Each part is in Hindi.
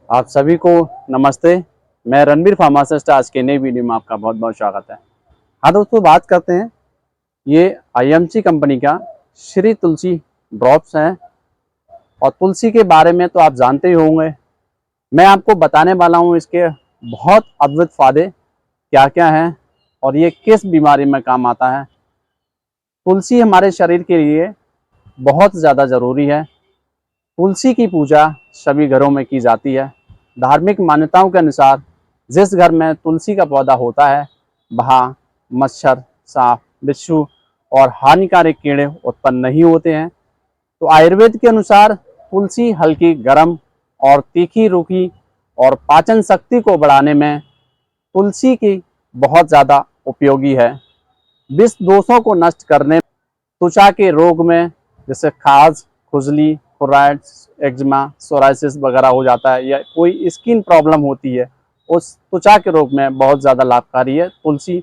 आप सभी को नमस्ते। मैं रणबीर फार्मासिस्ट। आज के नई वीडियो में आपका बहुत बहुत स्वागत है। हाँ दोस्तों, बात करते हैं ये आईएमसी कंपनी का श्री तुलसी ड्रॉप्स है। और तुलसी के बारे में तो आप जानते ही होंगे। मैं आपको बताने वाला हूँ इसके बहुत अद्भुत फायदे क्या क्या हैं और ये किस बीमारी में काम आता है। तुलसी हमारे शरीर के लिए बहुत ज़्यादा ज़रूरी है। तुलसी की पूजा सभी घरों में की जाती है। धार्मिक मान्यताओं के अनुसार जिस घर में तुलसी का पौधा होता है वहाँ मच्छर, सांप, बिच्छू और हानिकारक कीड़े उत्पन्न नहीं होते हैं। तो आयुर्वेद के अनुसार तुलसी हल्की, गर्म और तीखी, रूखी और पाचन शक्ति को बढ़ाने में तुलसी की बहुत ज़्यादा उपयोगी है। विष दोषों को नष्ट करने, त्वचा के रोग में जैसे खाज, खुजली, थोराइड्स, एक्जिमा, सोराइसिस वगैरह हो जाता है या कोई स्किन प्रॉब्लम होती है, उस त्वचा के रोग में बहुत ज़्यादा लाभकारी है तुलसी।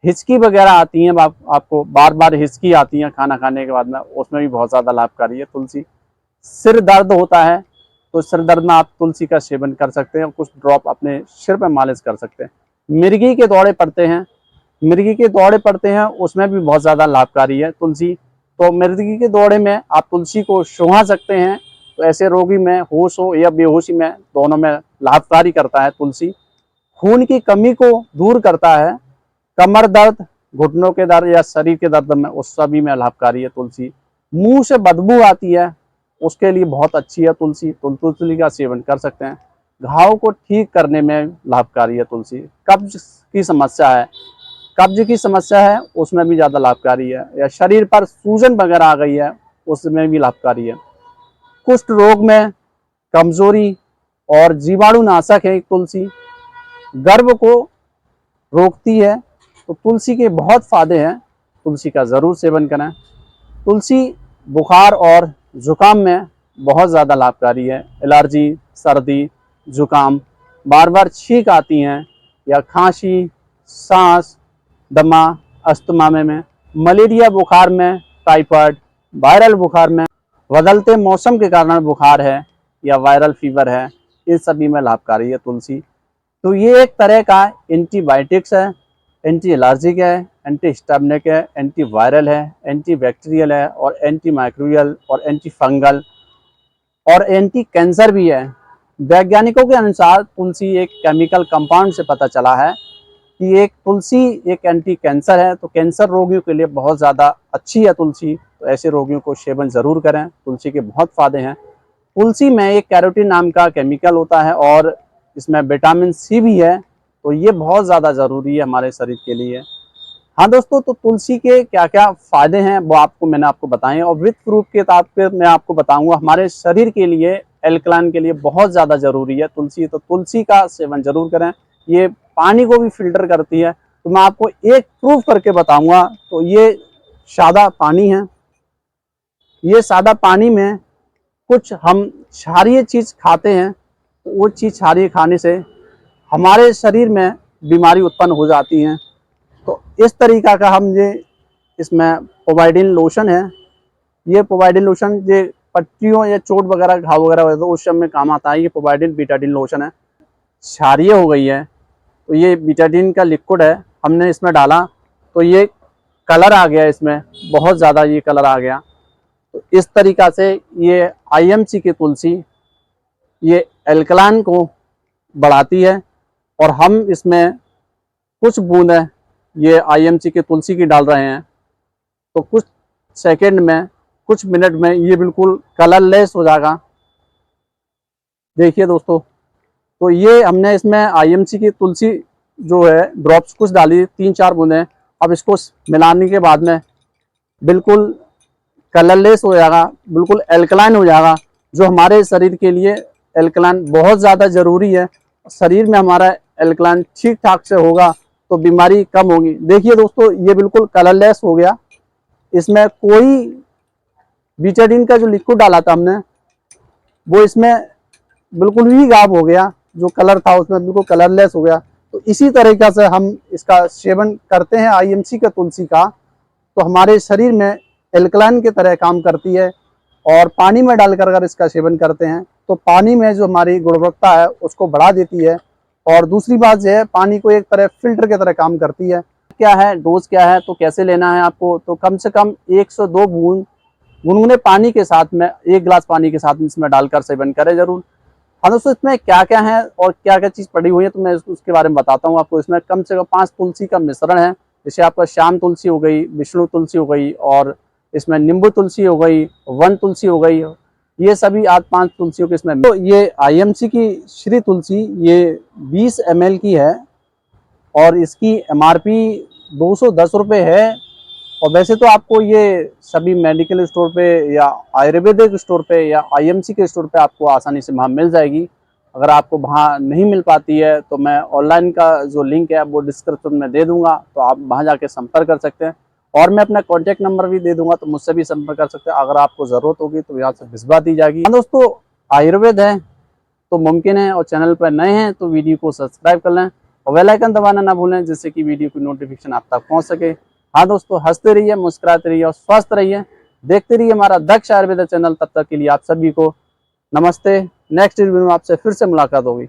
हिचकी वगैरह आती हैं, आपको बार बार हिचकी आती है खाना खाने के बाद में, उसमें भी बहुत ज़्यादा लाभकारी है तुलसी। सिर दर्द होता है तो सिर दर्द में आप तुलसी का सेवन कर सकते हैं। कुछ ड्रॉप अपने सिर पर मालिश कर सकते हैं। मिर्गी के दौरे पड़ते हैं, उसमें भी बहुत ज़्यादा लाभकारी है तुलसी। तो मिर्गी के दौरे में आप तुलसी को सुंघा सकते हैं। तो ऐसे रोगी में होश हो या बेहोशी में, दोनों में लाभकारी करता है तुलसी। खून की कमी को दूर करता है। कमर दर्द, घुटनों के दर्द या शरीर के दर्द में, उस सभी में लाभकारी है तुलसी। मुंह से बदबू आती है, उसके लिए बहुत अच्छी है तुलसी। तुलसी का सेवन कर सकते हैं। घाव को ठीक करने में लाभकारी है तुलसी। कब्ज की समस्या है उसमें भी ज़्यादा लाभकारी है। या शरीर पर सूजन वगैरह आ गई है, उसमें भी लाभकारी है। कुष्ठ रोग में कमजोरी और जीवाणुनाशक है तुलसी। गर्भ को रोकती है। तो तुलसी के बहुत फायदे हैं, तुलसी का ज़रूर सेवन करें। तुलसी बुखार और जुकाम में बहुत ज़्यादा लाभकारी है। एलर्जी, सर्दी, जुकाम, बार बार छींक आती हैं या खांसी, सांस, दमा, अस्थमा में, मलेरिया बुखार में, टाइफाइड, वायरल बुखार में, बदलते मौसम के कारण बुखार है या वायरल फीवर है, इन सभी में लाभकारी है तुलसी। तो ये एक तरह का एंटीबायोटिक्स है, एंटी एलर्जिक है, एंटी हिस्टामिनिक है, एंटी वायरल है, एंटी बैक्टीरियल है और एंटी माइक्रोबियल और एंटी फंगल और एंटी कैंसर भी है। वैज्ञानिकों के अनुसार तुलसी एक केमिकल कंपाउंड से पता चला है कि एक तुलसी एक एंटी कैंसर है। तो कैंसर रोगियों के लिए बहुत ज़्यादा अच्छी है तुलसी। तो ऐसे रोगियों को सेवन ज़रूर करें। तुलसी के बहुत फायदे हैं। तुलसी में एक कैरोटीन नाम का केमिकल होता है और इसमें विटामिन सी भी है। तो ये बहुत ज़्यादा ज़रूरी है हमारे शरीर के लिए। हाँ दोस्तों, तो तुलसी के क्या क्या फ़ायदे हैं वो मैंने आपको बताए। और विद प्रूफ के तौर पे मैं आपको बताऊंगा हमारे शरीर के लिए, एल्कलाइन के लिए बहुत ज़्यादा ज़रूरी है तुलसी। तो तुलसी का सेवन ज़रूर करें। ये पानी को भी फिल्टर करती है। तो मैं आपको एक प्रूफ करके बताऊंगा। तो ये सादा पानी है। ये सादा पानी में कुछ हम क्षारीय चीज़ खाते हैं, तो वो चीज़ क्षारीय खाने से हमारे शरीर में बीमारी उत्पन्न हो जाती हैं। तो इस तरीका का हम ये इसमें पोवाइडिन लोशन है। ये पोवाइडिन लोशन ये पट्टियों या चोट वगैरह, घाव वगैरह हो तो उस समय काम आता है। ये पोवाइडिन बीटाडिन लोशन है। क्षारीय हो गई है तो ये बीटाडिन का लिक्विड है, हमने इसमें डाला तो ये कलर आ गया, इसमें बहुत ज़्यादा ये कलर आ गया। तो इस तरीका से ये आईएमसी की तुलसी ये एल्कलाइन को बढ़ाती है। और हम इसमें कुछ बूंदें ये आईएमसी की तुलसी की डाल रहे हैं। तो कुछ सेकंड में, कुछ मिनट में ये बिल्कुल कलरलेस हो जाएगा। देखिए दोस्तों, तो ये हमने इसमें आईएमसी की तुलसी जो है ड्रॉप्स कुछ डाली, 3-4 बूंदें। अब इसको मिलाने के बाद में बिल्कुल कलरलेस हो जाएगा, बिल्कुल एल्कलाइन हो जाएगा। जो हमारे शरीर के लिए एल्कलाइन बहुत ज़्यादा ज़रूरी है। शरीर में हमारा एल्कलाइन ठीक ठाक से होगा तो बीमारी कम होगी। देखिए दोस्तों, ये बिल्कुल कलरलेस हो गया। इसमें कोई बीटाडीन का जो लिक्विड डाला था हमने, वो इसमें बिल्कुल ही गायब हो गया। जो कलर था उसमें बिल्कुल कलरलेस हो गया। तो इसी तरीक़े से हम इसका सेवन करते हैं आईएमसी का तुलसी का, तो हमारे शरीर में एल्कलाइन की तरह काम करती है। और पानी में डालकर अगर इसका सेवन करते हैं तो पानी में जो हमारी गुणवत्ता है उसको बढ़ा देती है। और दूसरी बात जो है, पानी को एक तरह फिल्टर की तरह काम करती है। क्या है डोज, क्या है तो कैसे लेना है आपको, तो कम से कम 102 बूंद गुनगुने पानी के साथ में, 1 गिलास पानी के साथ में इसमें डालकर सेवन करें जरूर। हाँ दोस्तों, इसमें क्या क्या है और क्या क्या चीज़ पड़ी हुई है तो मैं उसके बारे में बताता हूँ आपको। इसमें कम से कम 5 तुलसी का मिश्रण है, जैसे आपका श्याम तुलसी हो गई, विष्णु तुलसी हो गई, और इसमें नींबू तुलसी हो गई, वन तुलसी हो गई। ये सभी आज 5 तुलसियों के इसमें। तो ये IMC की श्री तुलसी, ये 20 ml की है और इसकी MRP 210 रुपये है। और वैसे तो आपको ये सभी मेडिकल स्टोर पे या आयुर्वेदिक स्टोर पे या IMC के स्टोर पे आपको आसानी से वहाँ मिल जाएगी। अगर आपको वहाँ नहीं मिल पाती है तो मैं ऑनलाइन का जो लिंक है वो डिस्क्रिप्शन में दे दूंगा, तो आप वहाँ जाके संपर्क कर सकते हैं। और मैं अपना कॉन्टैक्ट नंबर भी दे दूंगा, तो मुझसे भी संपर्क कर सकते हैं। अगर आपको ज़रूरत होगी तो यहाँ से भिजवा दी जाएगी। हाँ दोस्तों, आयुर्वेद है तो मुमकिन है, और चैनल पर नए हैं तो वीडियो को सब्सक्राइब कर लें और बेल आइकन दबाना ना भूलें, जिससे कि वीडियो की नोटिफिकेशन आप तक पहुंच सके। हाँ दोस्तों, हंसते रहिए, मुस्कुराते रहिए और स्वस्थ रहिए। देखते रहिए हमारा दक्ष आयुर्वेद चैनल। तब तक के लिए आप सभी को नमस्ते। नेक्स्ट वीडियो में आपसे फिर से मुलाकात होगी।